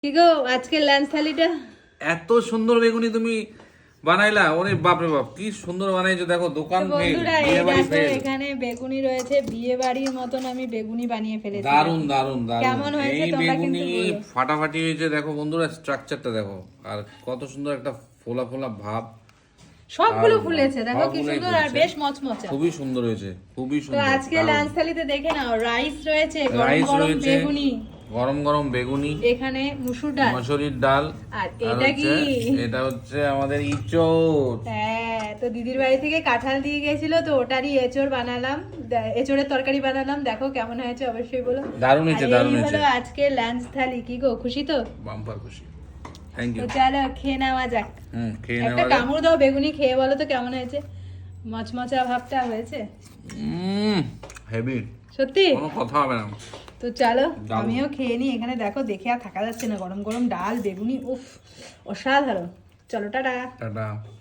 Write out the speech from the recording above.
কি গো আজকে লাঞ্চ থালিটা এত সুন্দর বেগুনি তুমি বানাইলা, ওরে বাপ রে বাপ, কি সুন্দর বানাইছো। দেখো দোকান তো ফেল, বন্ধুরা এই বিয়ে বাড়ি দেখো ফেল। এখানে বেগুনি রয়েছে, বিয়ে বাড়ির মতন আমি বেগুনি বানিয়ে ফেলেছি। দারুন দারুন দারুন। কেমন হয়েছে এই তোমরা বেগুনি কিন্তু বলো। ফাটাফাটি হয়েছে। দেখো বন্ধুরা স্ট্রাকচারটা দেখো, আর কত সুন্দর একটা ফোলা ফোলা ভাব। সবগুলো দারুণ, ফুলেছে, দেখো কি সবগুলোই সুন্দর আর ফুলছে। বেশ মচমচা। খুবই সুন্দর হয়েছে, খুবই তো সুন্দর। আজকে দারুণ। লাঞ্চ থালিতে দেখে নাও, রাইস রয়েছে, গরম রাইস গরম রয়েছে, বেগুনি, গরম গরম বেগুনি, এখানে মুসুর ডাল, মসুরির ডাল, আর আর এটা কি? এটা হচ্ছে আমাদের ইচোট। হ্যাঁ, তো দিদির বাড়ি থেকে কাঁঠাল দিয়ে গেছিল, তো ওটারই এঁচড় বানালাম, এঁচড়ের তরকারি বানালাম। দেখো কেমন হয়েছে অবশ্যই বলো। দারুণ হয়েছে, আর দারুণ এই হয়েছে। হলো আজকে লাঞ্চ থালি। কি গো খুশি তো? বাম্পার খুশি। থ্যাংক তো ইউ। চলো খেয়ে নেওয়া যাক। খেয়ে একটা নেওয়া কামড় দাও বেগুনি, খেয়ে বলো তো কেমন হয়েছে। মচমচা ভাবটা হয়েছে হেভি, সত্যি? কোনো কথা হবে না। তো চলো দারুণ। আমিও খেয়ে নিই। এখানে দেখো, দেখে আর থাকা যাচ্ছে না, গরম গরম ডাল বেগুনি, উফ অসাধারণ। চলো টাটা। টাটা।